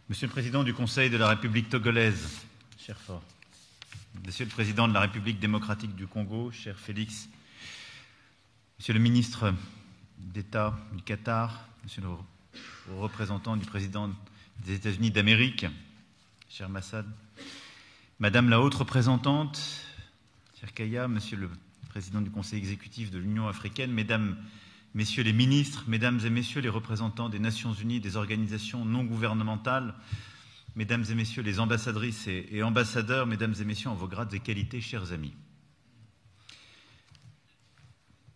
Monsieur le Président du Conseil de la République togolaise, cher Faure, Monsieur le Président de la République démocratique du Congo, cher Félix, Monsieur le ministre d'État du Qatar, Monsieur le représentant du Président des États-Unis d'Amérique, cher Massad, Madame la haute représentante, cher Kaya, Monsieur le Président du Conseil exécutif de l'Union africaine, Mesdames, Messieurs les ministres, Mesdames et Messieurs les représentants des Nations unies, des organisations non gouvernementales, Mesdames et Messieurs les ambassadrices et ambassadeurs, Mesdames et Messieurs en vos grades et qualités, chers amis.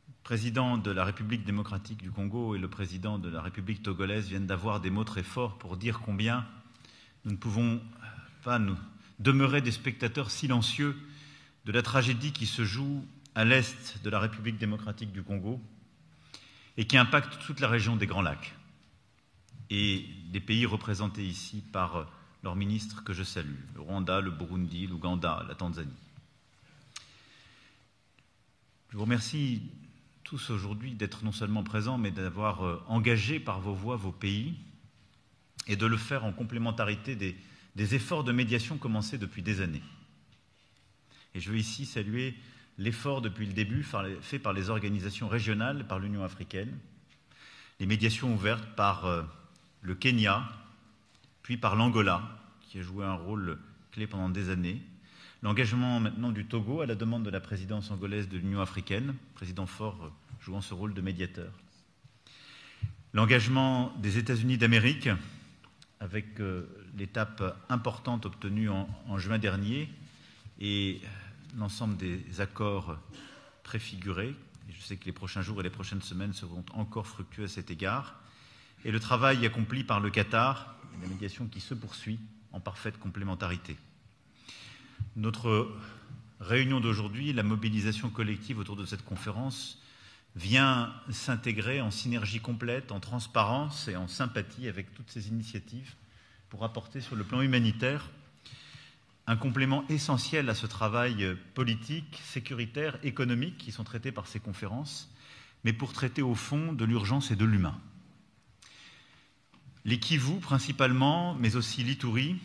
Le président de la République démocratique du Congo et le président de la République togolaise viennent d'avoir des mots très forts pour dire combien nous ne pouvons pas nous demeurer des spectateurs silencieux de la tragédie qui se joue à l'est de la République démocratique du Congo et qui impacte toute la région des Grands Lacs et des pays représentés ici par leurs ministres que je salue, le Rwanda, le Burundi, l'Ouganda, la Tanzanie. Je vous remercie tous aujourd'hui d'être non seulement présents, mais d'avoir engagé par vos voix vos pays et de le faire en complémentarité des efforts de médiation commencés depuis des années. Et je veux ici saluer l'effort depuis le début fait par les organisations régionales, par l'Union africaine, les médiations ouvertes par le Kenya, puis par l'Angola, qui a joué un rôle clé pendant des années, l'engagement maintenant du Togo à la demande de la présidence angolaise de l'Union africaine, président Faure jouant ce rôle de médiateur, l'engagement des États-Unis d'Amérique avec l'étape importante obtenue en juin dernier et l'ensemble des accords préfigurés. Et je sais que les prochains jours et les prochaines semaines seront encore fructueux à cet égard. Et le travail accompli par le Qatar, la médiation qui se poursuit en parfaite complémentarité. Notre réunion d'aujourd'hui, la mobilisation collective autour de cette conférence, vient s'intégrer en synergie complète, en transparence et en sympathie avec toutes ces initiatives pour apporter sur le plan humanitaire un complément essentiel à ce travail politique, sécuritaire, économique qui sont traités par ces conférences, mais pour traiter au fond de l'urgence et de l'humain. Les Kivu principalement, mais aussi l'Ituri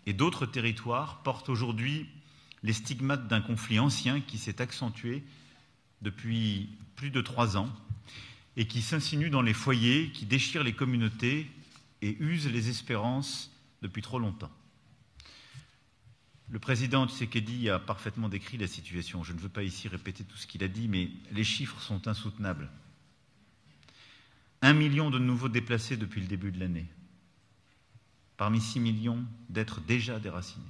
et d'autres territoires portent aujourd'hui les stigmates d'un conflit ancien qui s'est accentué depuis plus de 3 ans et qui s'insinue dans les foyers, qui déchire les communautés et use les espérances depuis trop longtemps. Le président Tshisekedi a parfaitement décrit la situation. Je ne veux pas ici répéter tout ce qu'il a dit, mais les chiffres sont insoutenables. 1 million de nouveaux déplacés depuis le début de l'année, parmi 6 millions d'êtres déjà déracinés.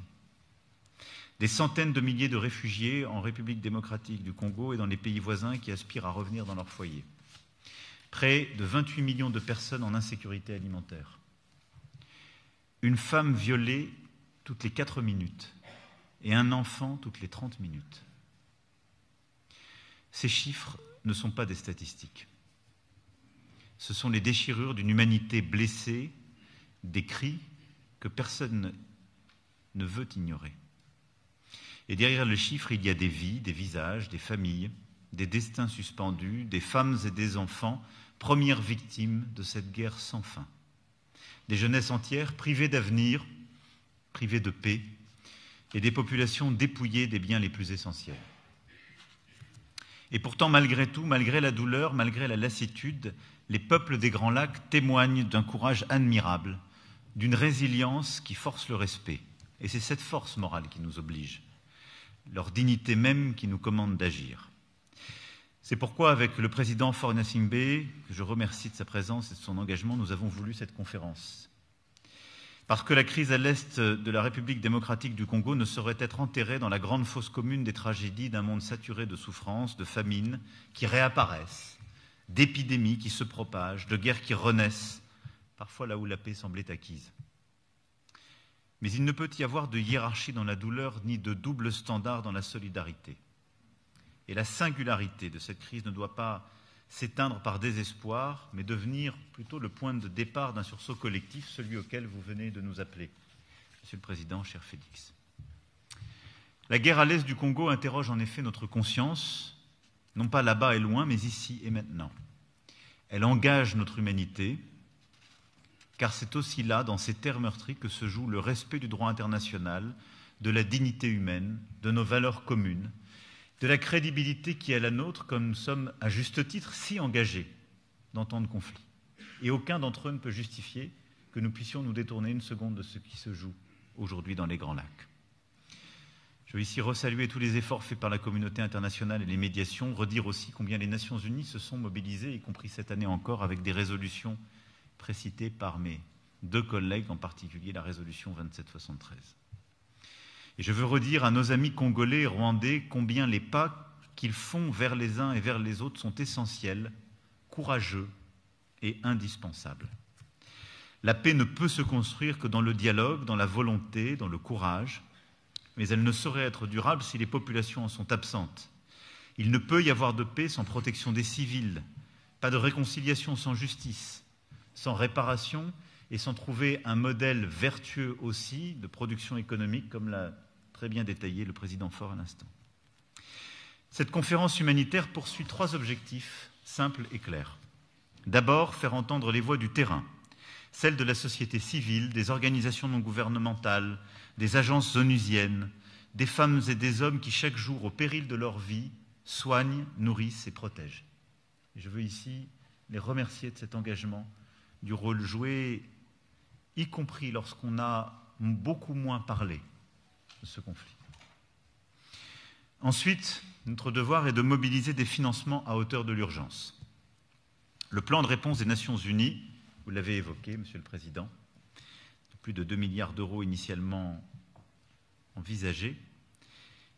Des centaines de milliers de réfugiés en République démocratique du Congo et dans les pays voisins qui aspirent à revenir dans leur foyer. Près de 28 millions de personnes en insécurité alimentaire. Une femme violée toutes les 4 minutes. Et un enfant toutes les 30 minutes. Ces chiffres ne sont pas des statistiques. Ce sont les déchirures d'une humanité blessée, des cris que personne ne veut ignorer. Et derrière le chiffre, il y a des vies, des visages, des familles, des destins suspendus, des femmes et des enfants, premières victimes de cette guerre sans fin. Des jeunesses entières privées d'avenir, privées de paix, et des populations dépouillées des biens les plus essentiels. Et pourtant, malgré tout, malgré la douleur, malgré la lassitude, les peuples des Grands Lacs témoignent d'un courage admirable, d'une résilience qui force le respect. Et c'est cette force morale qui nous oblige, leur dignité même qui nous commande d'agir. C'est pourquoi, avec le président Faure Gnassingbé, que je remercie de sa présence et de son engagement, nous avons voulu cette conférence. Parce que la crise à l'est de la République démocratique du Congo ne saurait être enterrée dans la grande fosse commune des tragédies d'un monde saturé de souffrances, de famines qui réapparaissent, d'épidémies qui se propagent, de guerres qui renaissent, parfois là où la paix semblait acquise. Mais il ne peut y avoir de hiérarchie dans la douleur ni de double standard dans la solidarité. Et la singularité de cette crise ne doit pas s'éteindre par désespoir, mais devenir plutôt le point de départ d'un sursaut collectif, celui auquel vous venez de nous appeler. Monsieur le Président, cher Félix. La guerre à l'est du Congo interroge en effet notre conscience, non pas là-bas et loin, mais ici et maintenant. Elle engage notre humanité, car c'est aussi là, dans ces terres meurtries, que se joue le respect du droit international, de la dignité humaine, de nos valeurs communes, de la crédibilité qui est la nôtre, comme nous sommes à juste titre si engagés dans tant de conflits. Et aucun d'entre eux ne peut justifier que nous puissions nous détourner une seconde de ce qui se joue aujourd'hui dans les Grands Lacs. Je veux ici resaluer tous les efforts faits par la communauté internationale et les médiations, redire aussi combien les Nations Unies se sont mobilisées, y compris cette année encore, avec des résolutions précitées par mes deux collègues, en particulier la résolution 2773. Et je veux redire à nos amis congolais et rwandais combien les pas qu'ils font vers les uns et vers les autres sont essentiels, courageux et indispensables. La paix ne peut se construire que dans le dialogue, dans la volonté, dans le courage, mais elle ne saurait être durable si les populations en sont absentes. Il ne peut y avoir de paix sans protection des civils, pas de réconciliation sans justice, sans réparation et sans trouver un modèle vertueux aussi de production économique, comme l'a très bien détaillé le président Faure à l'instant. Cette conférence humanitaire poursuit 3 objectifs simples et clairs. D'abord, faire entendre les voix du terrain, celles de la société civile, des organisations non gouvernementales, des agences onusiennes, des femmes et des hommes qui, chaque jour, au péril de leur vie, soignent, nourrissent et protègent. Et je veux ici les remercier de cet engagement, du rôle joué, y compris lorsqu'on a beaucoup moins parlé de ce conflit. Ensuite, notre devoir est de mobiliser des financements à hauteur de l'urgence. Le plan de réponse des Nations Unies, vous l'avez évoqué, Monsieur le Président, de plus de 2 milliards d'euros initialement envisagés,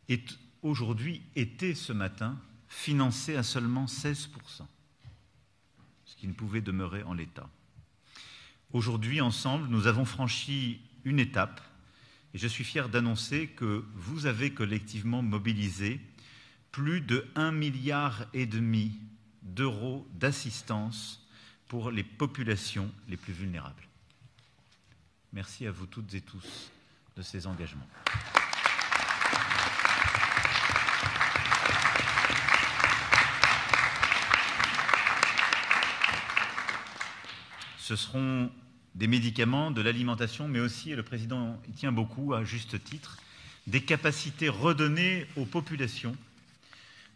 est aujourd'hui, était ce matin, financé à seulement 16%, ce qui ne pouvait demeurer en l'état. Aujourd'hui, ensemble, nous avons franchi une étape et je suis fier d'annoncer que vous avez collectivement mobilisé plus de 1,5 milliard d'euros d'assistance pour les populations les plus vulnérables. Merci à vous toutes et tous de ces engagements. Ce seront des médicaments, de l'alimentation, mais aussi, et le Président y tient beaucoup, à juste titre, des capacités redonnées aux populations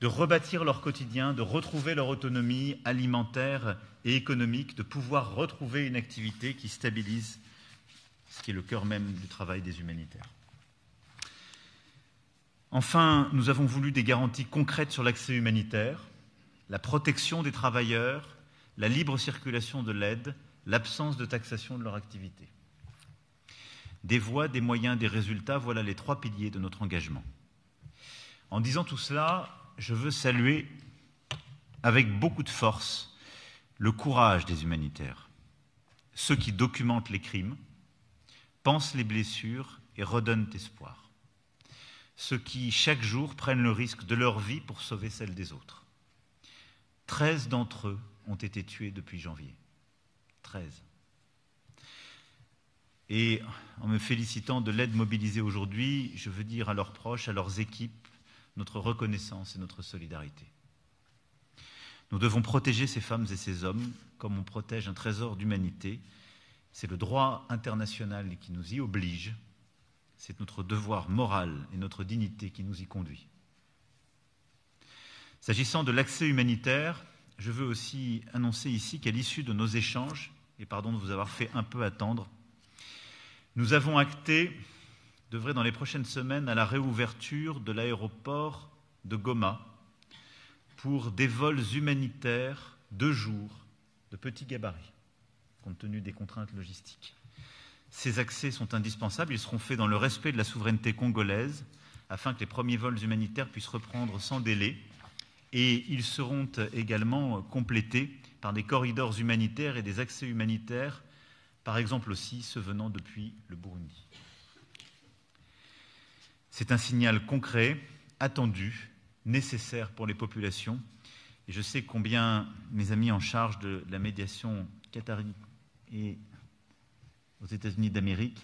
de rebâtir leur quotidien, de retrouver leur autonomie alimentaire et économique, de pouvoir retrouver une activité qui stabilise ce qui est le cœur même du travail des humanitaires. Enfin, nous avons voulu des garanties concrètes sur l'accès humanitaire, la protection des travailleurs, la libre circulation de l'aide, l'absence de taxation de leur activité. Des voies, des moyens, des résultats, voilà les 3 piliers de notre engagement. En disant tout cela, je veux saluer avec beaucoup de force le courage des humanitaires, ceux qui documentent les crimes, pensent les blessures et redonnent espoir, ceux qui, chaque jour, prennent le risque de leur vie pour sauver celle des autres. 13 d'entre eux ont été tués depuis janvier. 13. Et en me félicitant de l'aide mobilisée aujourd'hui, je veux dire à leurs proches, à leurs équipes, notre reconnaissance et notre solidarité. Nous devons protéger ces femmes et ces hommes comme on protège un trésor d'humanité. C'est le droit international qui nous y oblige. C'est notre devoir moral et notre dignité qui nous y conduit. S'agissant de l'accès humanitaire, je veux aussi annoncer ici qu'à l'issue de nos échanges, et pardon de vous avoir fait un peu attendre, nous avons acté, d'œuvrer dans les prochaines semaines, à la réouverture de l'aéroport de Goma pour des vols humanitaires 2 jours de petit gabarit, compte tenu des contraintes logistiques. Ces accès sont indispensables, ils seront faits dans le respect de la souveraineté congolaise, afin que les premiers vols humanitaires puissent reprendre sans délai, et ils seront également complétés par des corridors humanitaires et des accès humanitaires, par exemple aussi ceux venant depuis le Burundi. C'est un signal concret, attendu, nécessaire pour les populations, et je sais combien mes amis en charge de la médiation qatari et aux États-Unis d'Amérique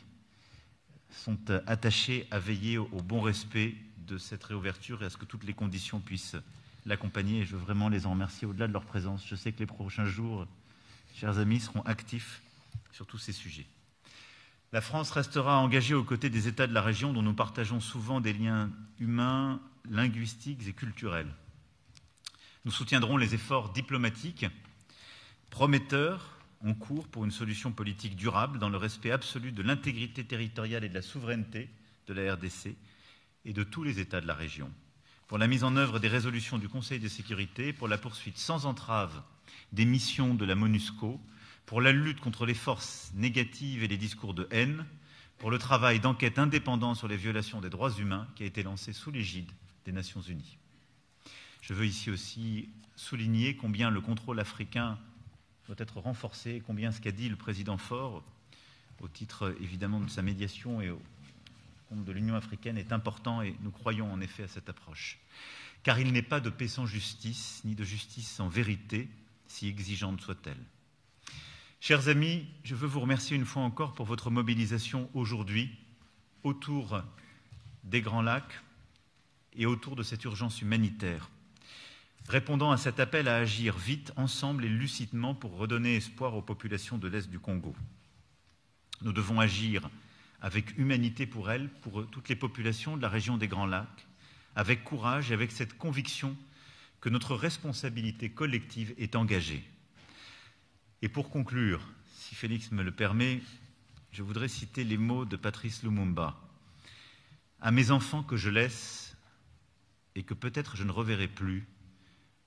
sont attachés à veiller au bon respect de cette réouverture et à ce que toutes les conditions puissent l'accompagner. Et je veux vraiment les en remercier au-delà de leur présence. Je sais que les prochains jours, chers amis, seront actifs sur tous ces sujets. La France restera engagée aux côtés des États de la région dont nous partageons souvent des liens humains, linguistiques et culturels. Nous soutiendrons les efforts diplomatiques prometteurs en cours pour une solution politique durable dans le respect absolu de l'intégrité territoriale et de la souveraineté de la RDC et de tous les États de la région, pour la mise en œuvre des résolutions du Conseil de sécurité, pour la poursuite sans entrave des missions de la MONUSCO, pour la lutte contre les forces négatives et les discours de haine, pour le travail d'enquête indépendant sur les violations des droits humains qui a été lancé sous l'égide des Nations Unies. Je veux ici aussi souligner combien le contrôle africain doit être renforcé, combien ce qu'a dit le président Faure, au titre évidemment de sa médiation et au compte de l'Union africaine, est important et nous croyons en effet à cette approche. Car il n'est pas de paix sans justice, ni de justice sans vérité, si exigeante soit-elle. Chers amis, je veux vous remercier une fois encore pour votre mobilisation aujourd'hui autour des Grands Lacs et autour de cette urgence humanitaire, répondant à cet appel à agir vite, ensemble et lucidement pour redonner espoir aux populations de l'Est du Congo. Nous devons agir avec humanité pour elles, pour toutes les populations de la région des Grands Lacs, avec courage et avec cette conviction que notre responsabilité collective est engagée. Et pour conclure, si Félix me le permet, je voudrais citer les mots de Patrice Lumumba. « À mes enfants que je laisse et que peut-être je ne reverrai plus,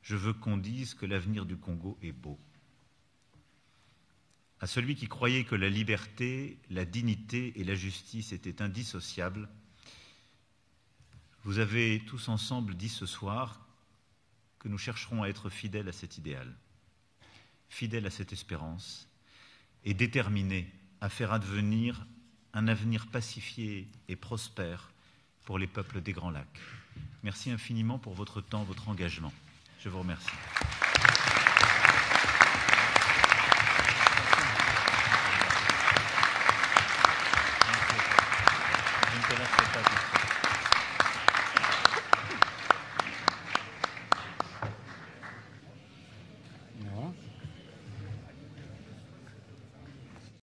je veux qu'on dise que l'avenir du Congo est beau. » À celui qui croyait que la liberté, la dignité et la justice étaient indissociables, vous avez tous ensemble dit ce soir que nous chercherons à être fidèles à cet idéal, fidèles à cette espérance et déterminés à faire advenir un avenir pacifié et prospère pour les peuples des Grands Lacs. Merci infiniment pour votre temps, votre engagement. Je vous remercie.